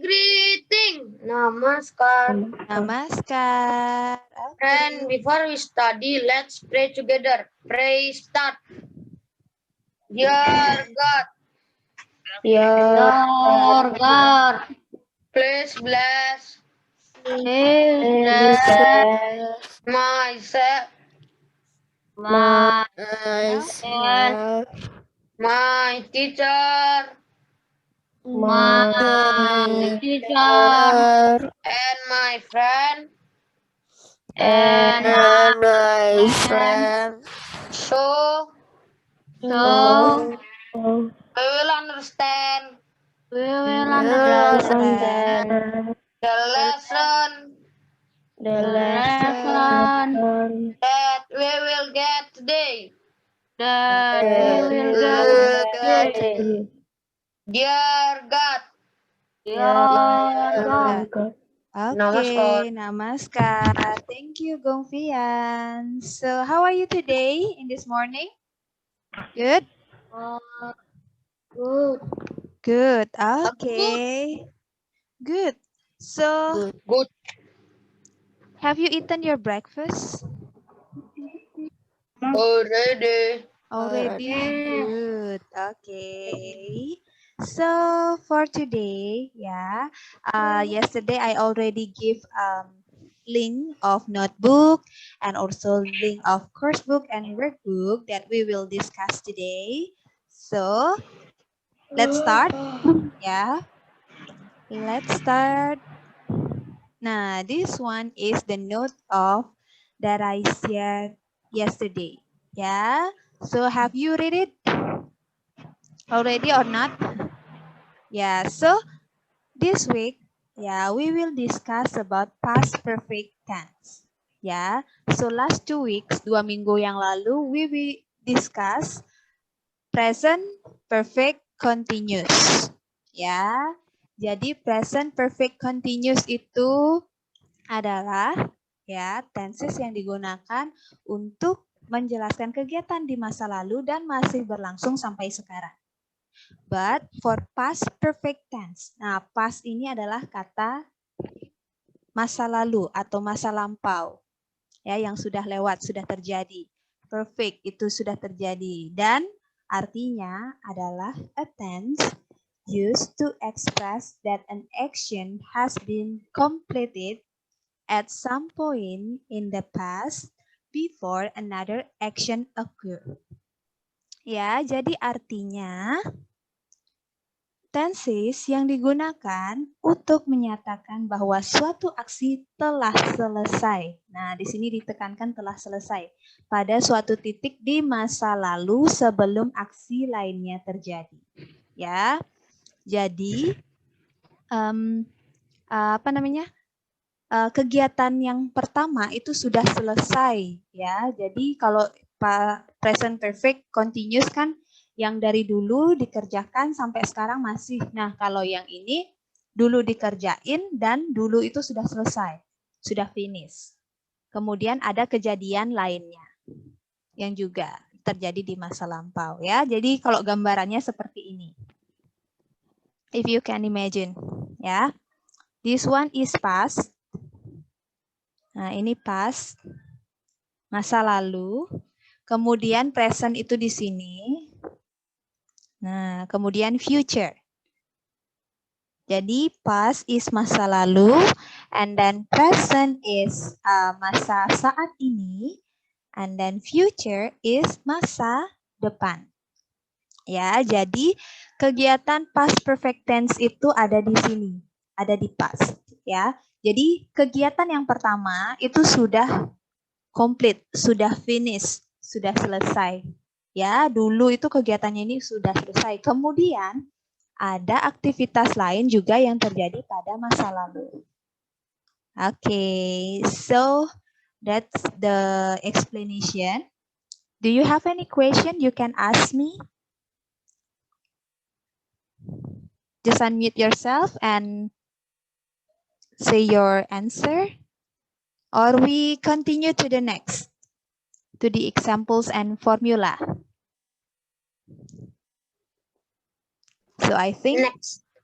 greeting. Namaskar. Namaskar. And before we study, let's pray together. Pray start. Dear God, Lord God, please bless please bless myself, myself, my teacher, my teacher, and my friend. and my friend. So So we will understand we will understand the lesson the lesson that we will get today. that we will get today. Dear God, Dear God, Okay, namaskar. Thank you, Gongfian. So, how are you today in this morning? Good? good. Good. Okay. Good. So, good. have you eaten your breakfast? Already. Already? Good. Okay. So, for today, yesterday I already give link of notebook and also link of course book and workbook that we will discuss today. So, let's start. Yeah, let's start. Nah, this one is the note of that I shared yesterday. Yeah. So have you read it already or not? Yeah. So this week, we will discuss about past perfect tense. Ya. So last 2 weeks, 2 minggu yang lalu, we will discuss present perfect continuous. Ya. Jadi present perfect continuous itu adalah tenses yang digunakan untuk menjelaskan kegiatan di masa lalu dan masih berlangsung sampai sekarang. But for past perfect tense, nah past ini adalah kata masa lalu atau masa lampau, ya yang sudah lewat, sudah terjadi. Perfect itu sudah terjadi dan artinya adalah a tense used to express that an action has been completed at some point in the past before another action occur. Ya, jadi artinya tenses yang digunakan untuk menyatakan bahwa suatu aksi telah selesai. Nah, di sini ditekankan telah selesai pada suatu titik di masa lalu sebelum aksi lainnya terjadi. Ya, jadi kegiatan yang pertama itu sudah selesai ya. Jadi kalau present perfect continuous kan yang dari dulu dikerjakan sampai sekarang masih. Nah, kalau yang ini dulu dikerjain dan dulu itu sudah selesai, sudah finish. Kemudian ada kejadian lainnya yang juga terjadi di masa lampau ya. Jadi kalau gambarannya seperti ini. If you can imagine, ya. This one is past. Nah, ini past, masa lalu. Kemudian present itu di sini. Nah, kemudian future. Jadi past is masa lalu, and then present is masa saat ini, and then future is masa depan. Ya, jadi kegiatan past perfect tense itu ada di sini, ada di past. Ya, jadi kegiatan yang pertama itu sudah complete, sudah finish, sudah selesai. Ya, dulu itu kegiatannya ini sudah selesai. Kemudian ada aktivitas lain juga yang terjadi pada masa lalu. Okay, so that's the explanation. Do you have any question you can ask me? Just unmute yourself and say your answer. Or we continue to the next, to the examples and formula. So I think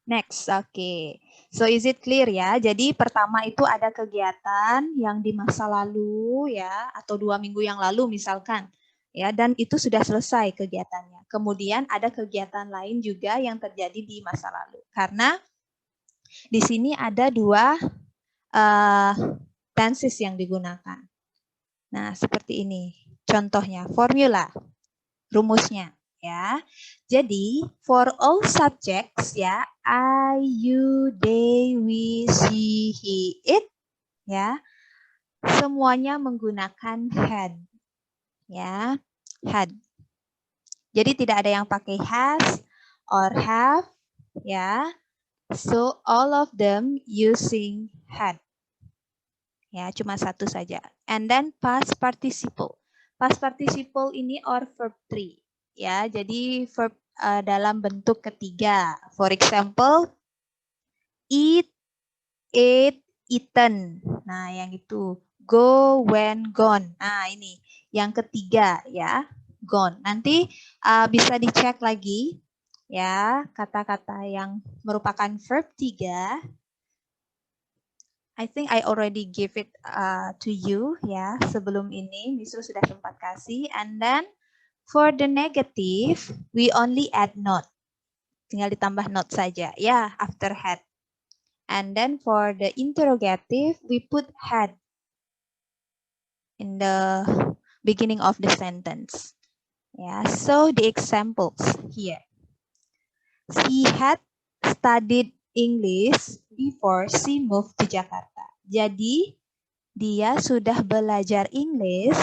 next. Okay. So is it clear ya? Jadi pertama itu ada kegiatan yang di masa lalu ya, atau 2 minggu yang lalu misalkan. Ya, dan itu sudah selesai kegiatannya. Kemudian ada kegiatan lain juga yang terjadi di masa lalu. Karena di sini ada 2 tenses yang digunakan. Nah, seperti ini. Contohnya, formula, rumusnya. Ya, jadi for all subjects ya, I, you, they, we, she, he, it, ya, semuanya menggunakan had, ya, had. Jadi tidak ada yang pakai has or have, ya. So all of them using had. Ya, cuma satu saja. And then past participle. Past participle ini or verb 3. Ya, jadi verb dalam bentuk ketiga. For example, eat, ate, eaten. Nah, yang itu. Go, went, gone. Nah, ini yang ketiga ya, gone. Nanti bisa dicek lagi ya, kata-kata yang merupakan verb 3. I think I already give it to you ya, sebelum ini Misru sudah sempat kasih. And then for the negative we only add not, tinggal ditambah not saja ya, after had. And then for the interrogative we put had in the beginning of the sentence ya. So the examples here, she had studied English before she moved to Jakarta. Jadi dia sudah belajar Inggris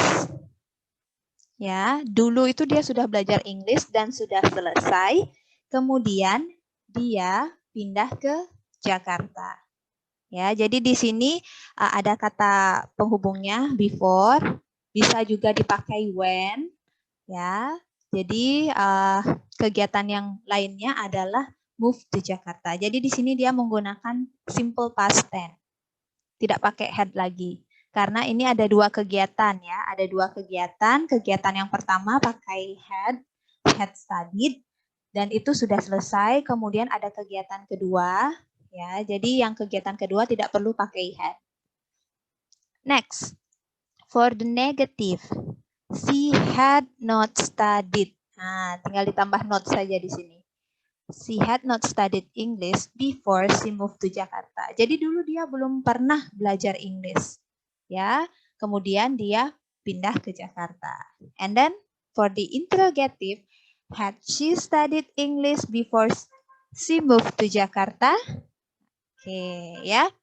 ya. Dulu itu dia sudah belajar Inggris dan sudah selesai. Kemudian dia pindah ke Jakarta. Ya, jadi di sini ada kata penghubungnya before, bisa juga dipakai when ya. Jadi kegiatan yang lainnya adalah move to Jakarta. Jadi di sini dia menggunakan simple past tense. Tidak pakai had lagi. Karena ini ada 2 kegiatan ya. Ada 2 kegiatan. Kegiatan yang pertama pakai had studied. Dan itu sudah selesai. Kemudian ada kegiatan kedua. Ya, jadi yang kegiatan kedua tidak perlu pakai had. Next. For the negative. She had not studied. Nah, tinggal ditambah not saja di sini. She had not studied English before she moved to Jakarta. Jadi dulu dia belum pernah belajar Inggris. Ya, kemudian dia pindah ke Jakarta. And then for the interrogative, had she studied English before she moved to Jakarta? Oke, ya.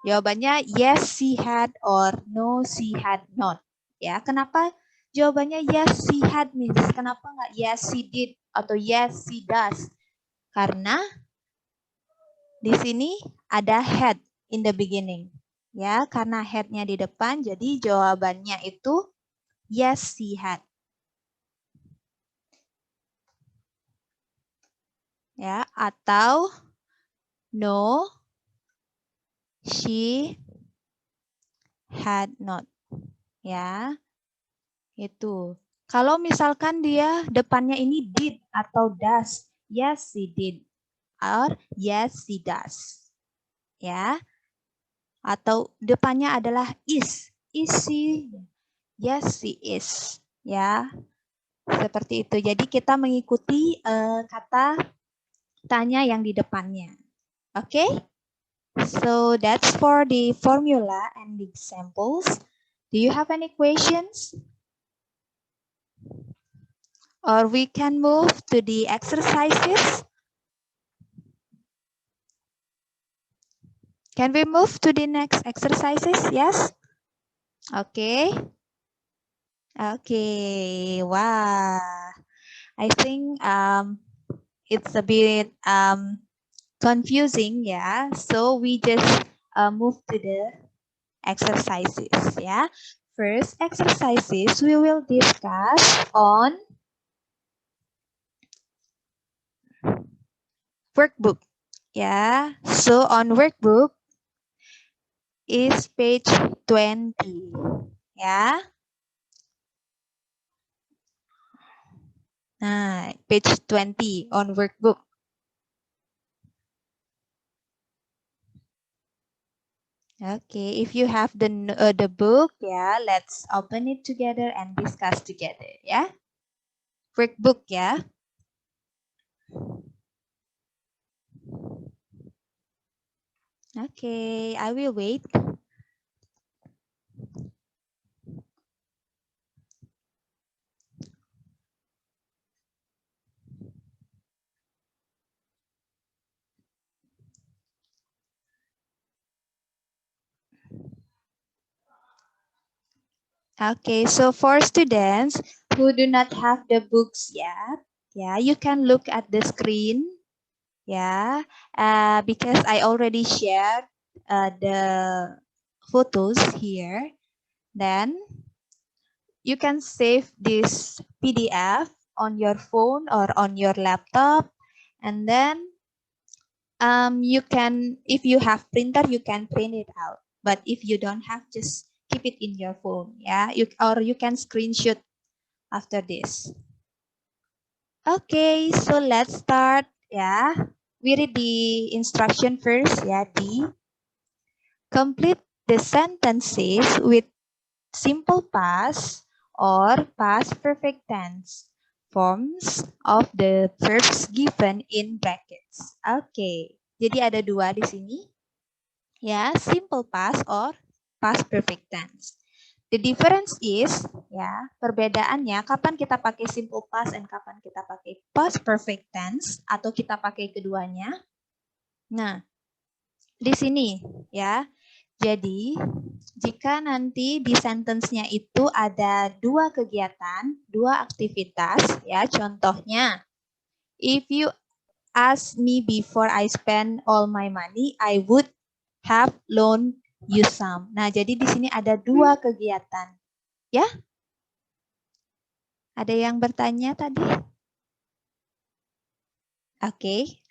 Jawabannya yes she had or no she had not. Ya, kenapa jawabannya yes she had means? Kenapa nggak yes she did atau yes she does? Karena di sini ada had in the beginning. Ya, karena had-nya di depan, jadi jawabannya itu yes, she had. Ya, atau no, she had not. Ya, itu. Kalau misalkan dia depannya ini did atau does, yes, she did. Or yes, she does. Ya. Atau depannya adalah is she? Yes, she is. Ya, seperti itu. Jadi kita mengikuti kata tanya yang di depannya. Oke? Okay? So that's for the formula and the examples. Do you have any questions? Or we can move to the exercises. Can we move to the next exercises? Yes? Okay. Okay. Wow. I think it's a bit confusing, yeah. So we just move to the exercises, yeah. First exercises we will discuss on workbook, yeah. So on workbook is page 20, yeah. Nah, page 20 on workbook. Okay, if you have the book, yeah, let's open it together and discuss together, yeah. Workbook, yeah. Okay, I will wait. Okay, so for students who do not have the books yet, yeah, you can look at the screen, yeah, because I already shared the photos here. Then you can save this PDF on your phone or on your laptop, and then you can, if you have printer, you can print it out. But if you don't have, just keep it in your phone, yeah. Or you can screenshot after this. Okay, so let's start, yeah. We read the instruction first, yeah. D. Complete the sentences with simple past or past perfect tense forms of the verbs given in brackets. Oke, jadi ada dua di sini, ya, simple past or past perfect tense. The difference is, ya, perbedaannya kapan kita pakai simple past dan kapan kita pakai past perfect tense atau kita pakai keduanya. Nah, di sini, ya. Jadi, jika nanti di sentence-nya itu ada dua kegiatan, dua aktivitas, ya, contohnya, if you ask me before I spend all my money, I would have loaned you some. Nah, jadi di sini ada dua kegiatan, ya. Ada yang bertanya tadi? Oke.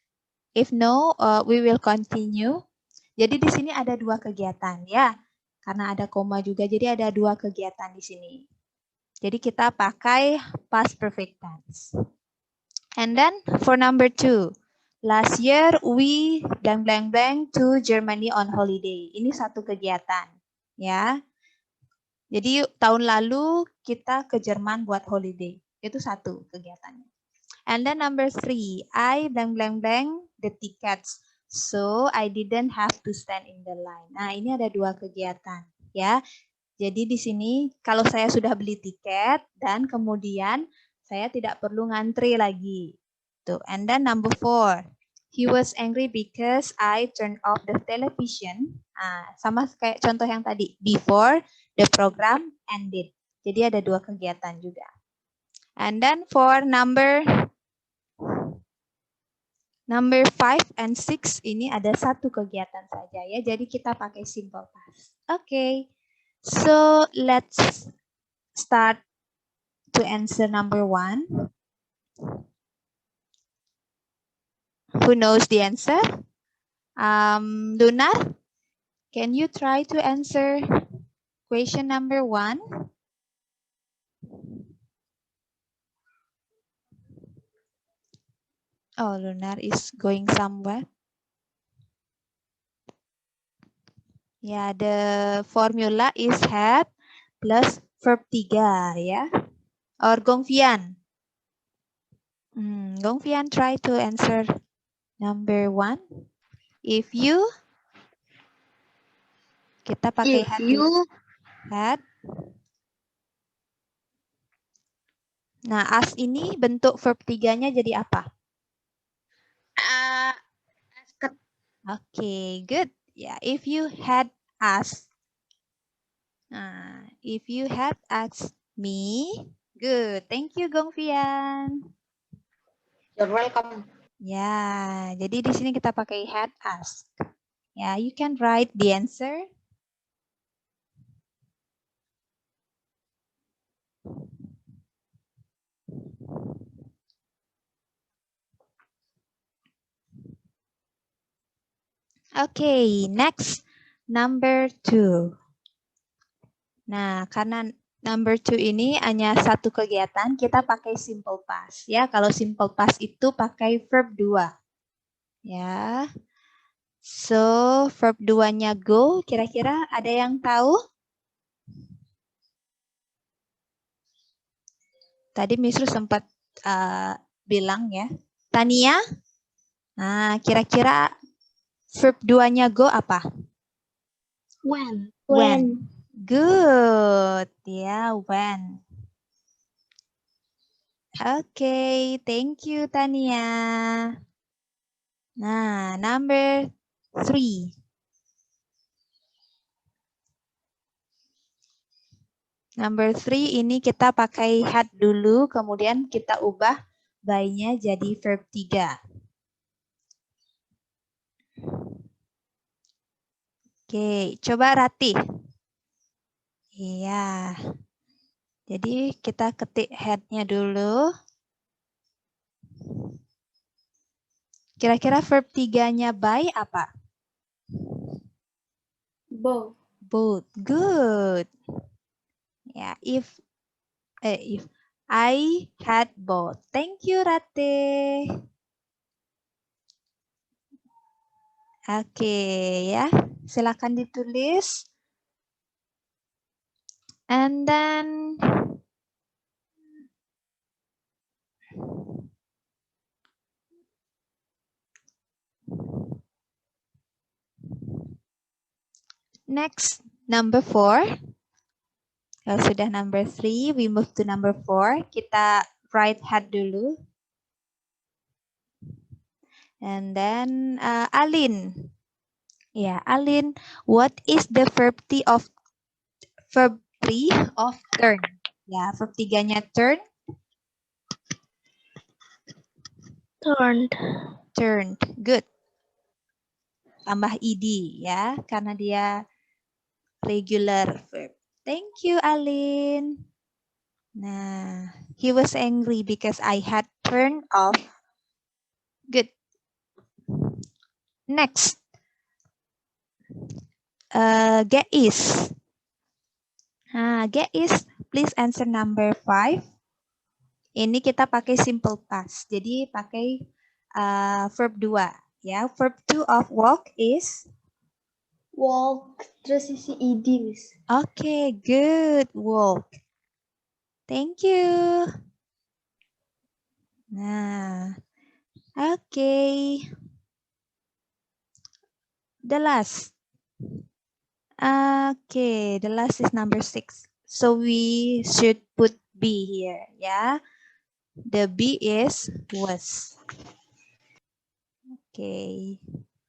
If no, we will continue. Jadi di sini ada dua kegiatan, ya. Karena ada koma juga, jadi ada dua kegiatan di sini. Jadi kita pakai past perfect tense. And then for number 2, last year we blank blank blank to Germany on holiday. Ini satu kegiatan, ya. Jadi tahun lalu kita ke Jerman buat holiday. Itu satu kegiatannya. And then number 3, I blank blank blank the tickets. So I didn't have to stand in the line. Nah, ini ada dua kegiatan, ya. Jadi di sini kalau saya sudah beli tiket dan kemudian saya tidak perlu ngantri lagi. Tuh. And then number 4, he was angry because I turned off the television. Sama kayak contoh yang tadi, before the program ended. Jadi ada dua kegiatan juga. And then for number 5 and 6 ini ada satu kegiatan saja, ya. Jadi kita pakai simple past. Okay. So let's start to answer number 1. Who knows the answer? Lunar, can you try to answer question number 1? Oh, Lunar is going somewhere. Yeah, the formula is had plus verb 3, ya. Or Gongfian. Gongfian, try to answer number 1. If you, kita pakai had. Nah, as ini bentuk verb 3-nya jadi apa? Asked. Okay, good. Yeah, if you had asked. If you had asked me, good. Thank you, Gongfian. You're welcome. Ya, jadi di sini kita pakai had asked. Ya, you can write the answer. Okay, next, number 2. Nah, karena number 2 ini hanya satu kegiatan, kita pakai simple past. Ya, kalau simple past itu pakai verb 2. Ya. So, verb 2-nya go, kira-kira ada yang tahu? Tadi Miss Ru sempat bilang ya. Tania? Nah, kira-kira verb 2-nya go apa? When. When. Good. Ya, when. Oke, thank you Tania. Nah, number 3. Number 3 ini kita pakai had dulu, kemudian kita ubah by-nya jadi verb 3. Oke, coba Ratih. Iya. Jadi kita ketik had-nya dulu. Kira-kira verb 3-nya by apa? Both. Both. Good. Ya, if I had both. Thank you, Rate. Oke, ya. Silakan ditulis. And then next, number 4. Kalau sudah number 3, we move to number 4. Kita write had dulu. And then Alin. Ya, Alin, what is the verb 3 of turn? Ya, verb 3-nya turn. Turned. Turned. Good. Tambah ed ya, karena dia regular verb. Thank you, Alin. Nah, he was angry because I had turned off. Good. Next. Get is. Get is, please answer number 5. Ini kita pakai simple past. Jadi pakai verb 2. Ya, verb 2 of walk is? Walk. Terus isi ed, Miss. Okay, good. Walk. Thank you. Nah, okay. The last. Okay, the last is number 6. So we should put be here, ya. The be is was. Okay.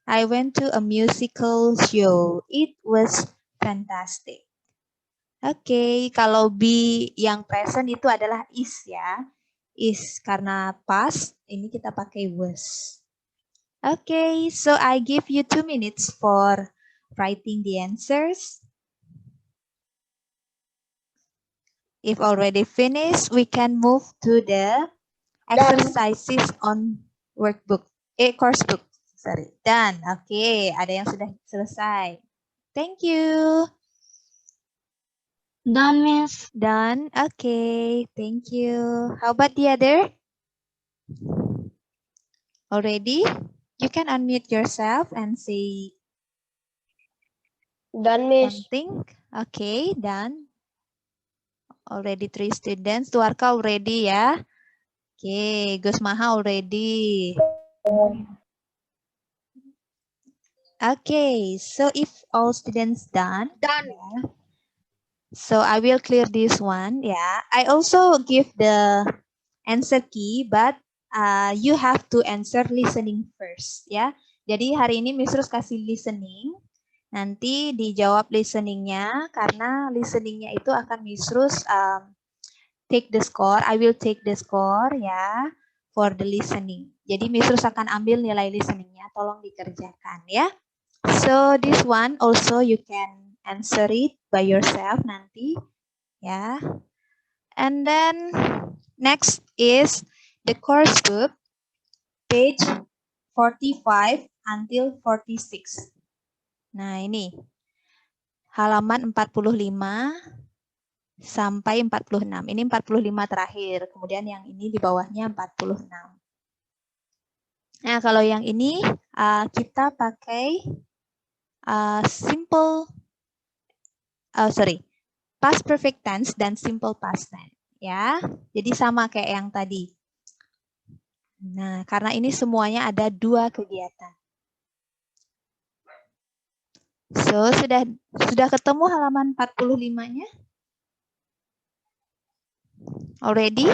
I went to a musical show. It was fantastic. Oke, kalau be yang present itu adalah is ya. Is karena past, ini kita pakai was. Oke, so I give you 2 minutes for writing the answers. If already finished, we can move to the exercises on workbook. Course book. Sorry. Done. Oke, ada yang sudah selesai. Thank you. Done, Miss. Done. Okay, thank you. How about the other? Already? You can unmute yourself and say Done, Miss. something. Okay, done. Already 3 students. Tuarka already ya. Okay, Gus Maha already. Okay, so if all students done. Done. Yeah. So I will clear this one. Yeah, I also give the answer key, but you have to answer listening first. Ya, jadi hari ini Miss Rus kasih listening. Nanti dijawab listeningnya, karena listeningnya itu akan Miss Rus take the score. I will take the score ya for the listening. Jadi Miss Rus akan ambil nilai listeningnya. Tolong dikerjakan ya. So this one also you can answer it by yourself nanti ya. And then next is the course book page 45 until 46. Nah, ini halaman 45 sampai 46. Ini 45 terakhir. Kemudian yang ini di bawahnya 46. Nah, kalau yang ini kita pakai past perfect tense dan simple past tense. Ya, jadi sama kayak yang tadi. Nah, karena ini semuanya ada 2 kegiatan. So, sudah ketemu halaman 45-nya? Already?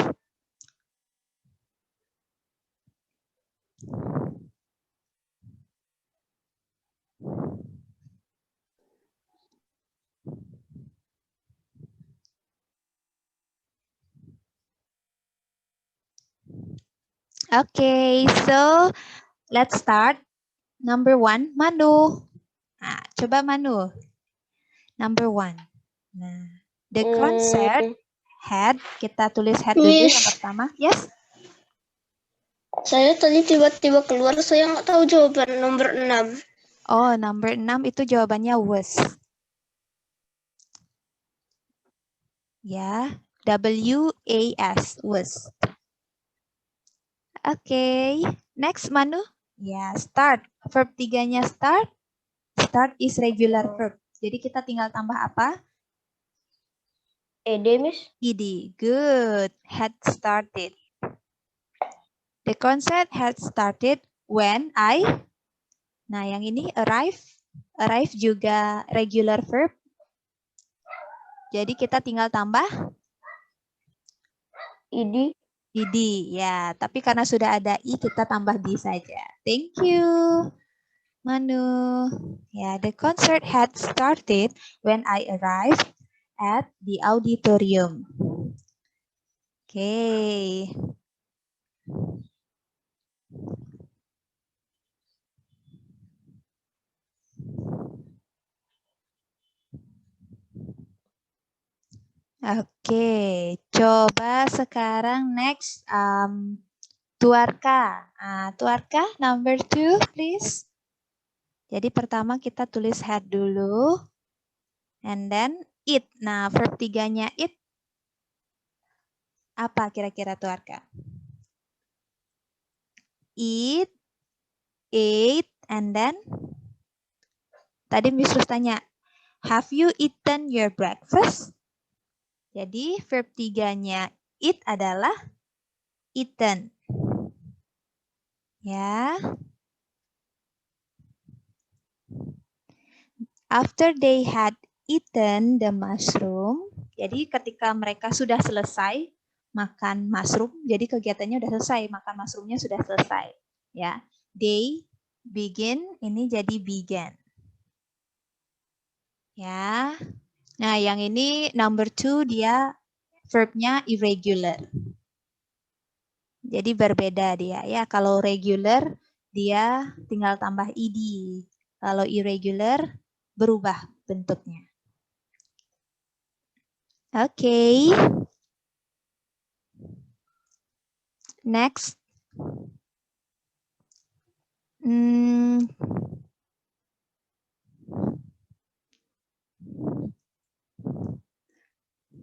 Okay, so let's start. Number 1, Manu. Nah, coba Manu. Number 1. Nah, the concert had, kita tulis had dulu yang Miss. pertama. Yes? Saya tadi tiba-tiba keluar, saya nggak tahu jawaban nomor 6. Oh, number 6 itu jawabannya was. Ya, W-A-S, was. Okay, next Manu. Ya, start. Verb 3-nya start. Start is regular verb. Jadi kita tinggal tambah apa? Ed, Miss. Ed. Good. Had started. The concert had started when I. Nah, yang ini arrive. Arrive juga regular verb. Jadi kita tinggal tambah Ed. ed. Ya, tapi karena sudah ada i, kita tambah di saja. Thank you, Manu. Ya, the concert had started when I arrived at the auditorium. Okay. Oke, coba sekarang next Tuarka. Tuarka number 2 please. Jadi pertama kita tulis had dulu. And then eat. Nah, verb 3-nya eat. Apa kira-kira Tuarka? Eat, ate, and then tadi Miss Rus tanya, have you eaten your breakfast? Jadi verb 3-nya eat adalah eaten. Ya. After they had eaten the mushroom, jadi ketika mereka sudah selesai makan mushroom, jadi kegiatannya sudah selesai, makan mushroomnya sudah selesai. Ya, they begin, ini jadi began. Ya, nah yang ini number 2 dia verbnya irregular. Jadi berbeda dia ya. Kalau regular dia tinggal tambah ed. Kalau irregular berubah bentuknya. Oke. Next.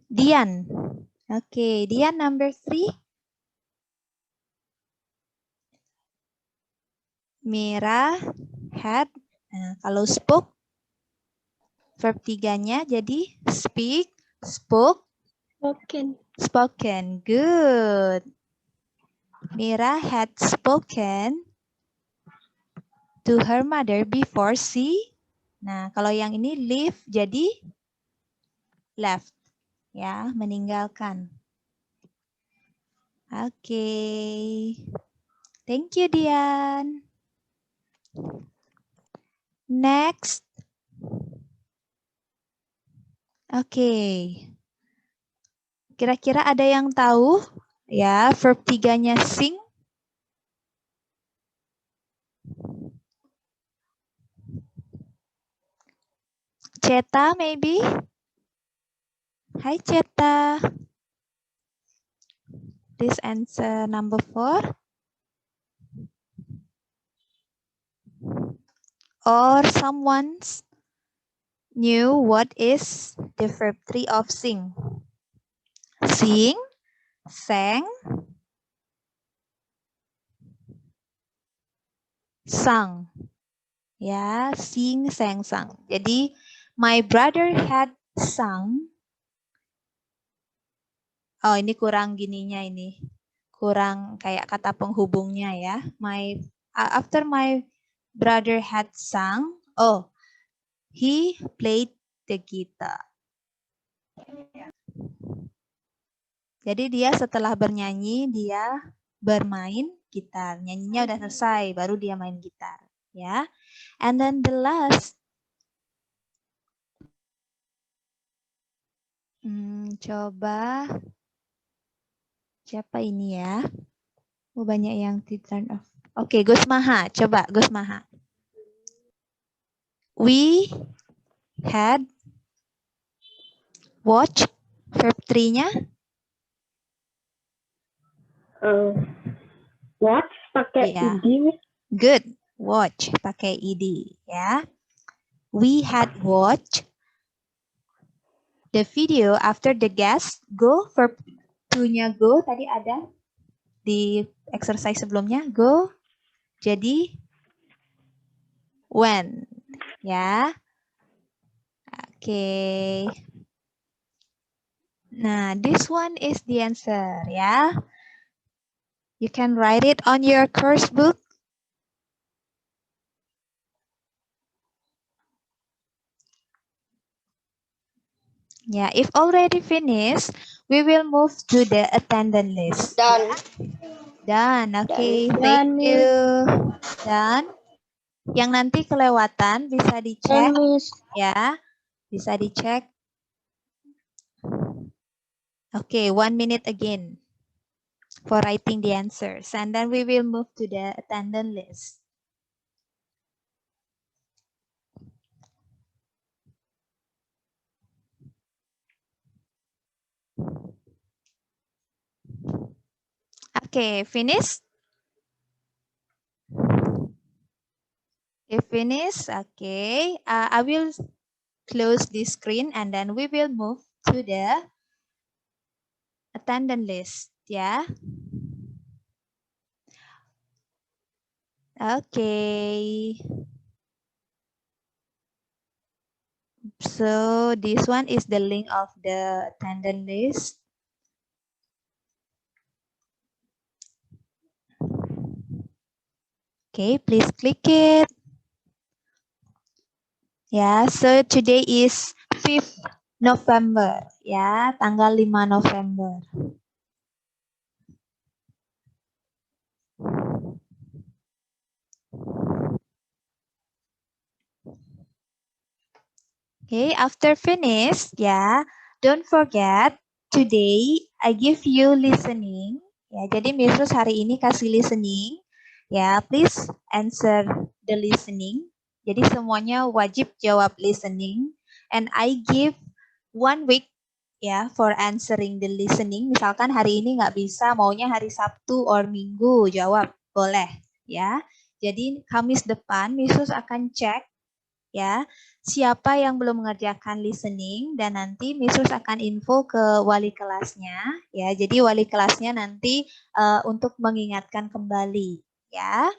Dian. Oke, Dian number 3. Mira had. Nah, kalau spoke verb 3-nya jadi speak, spoke, spoken. Good. Mira had spoken to her mother before she. Nah, kalau yang ini leave jadi left. Ya, meninggalkan. Oke. Thank you, Dian. Next. Oke. Kira-kira ada yang tahu ya verb 3-nya sing? Ceta maybe? Hi Ceta. Please answer number 4. Or someone knew what is the verb 3 of sing? Sing, sang, sang. Ya, sing, sang, sang. Jadi, my brother had sung. Oh, ini kurang gininya ini. Kurang kayak kata penghubungnya ya. After my brother had sung, oh, he played the guitar. Jadi dia setelah bernyanyi, dia bermain gitar. Nyanyinya udah selesai, baru dia main gitar. Ya, and then the last. Coba siapa ini ya? Oh, banyak yang di turn off. Oke, Gus Maha. Coba Gus Maha. We had watch verb 3-nya. Watch pakai Iya. id. Good. Watch pakai id ya. We had watched the video after the guest go. Verb 2-nya go tadi ada di exercise sebelumnya. Go. Jadi when ya. Oke. Nah, this one is the answer ya. You can write it on your course book. Yeah, if already finished, we will move to the attendance list. Done. Done. Okay, Done. thank Done, you. Done. Yang nanti kelewatan bisa dicek ya. Bisa dicek. Okay, 1 minute again for writing the answers. And then we will move to the attendance list. Okay, finish? If finish, okay. I will close this screen and then we will move to the attendance list, ya. Okay. So this one is the link of the attendance list. Okay, please click it. Ya, so today is 5th November, ya, tanggal 5 November. Okay, after finish, ya, don't forget today I give you listening. Ya, jadi Miss Rus hari ini kasih listening. Ya, please answer the listening. Jadi semuanya wajib jawab listening. And I give 1 week ya for answering the listening. Misalkan hari ini nggak bisa, maunya hari Sabtu or Minggu jawab, boleh ya. Jadi Kamis depan Miss Rus akan cek ya siapa yang belum mengerjakan listening dan nanti Miss Rus akan info ke wali kelasnya ya. Jadi wali kelasnya nanti untuk mengingatkan kembali ya.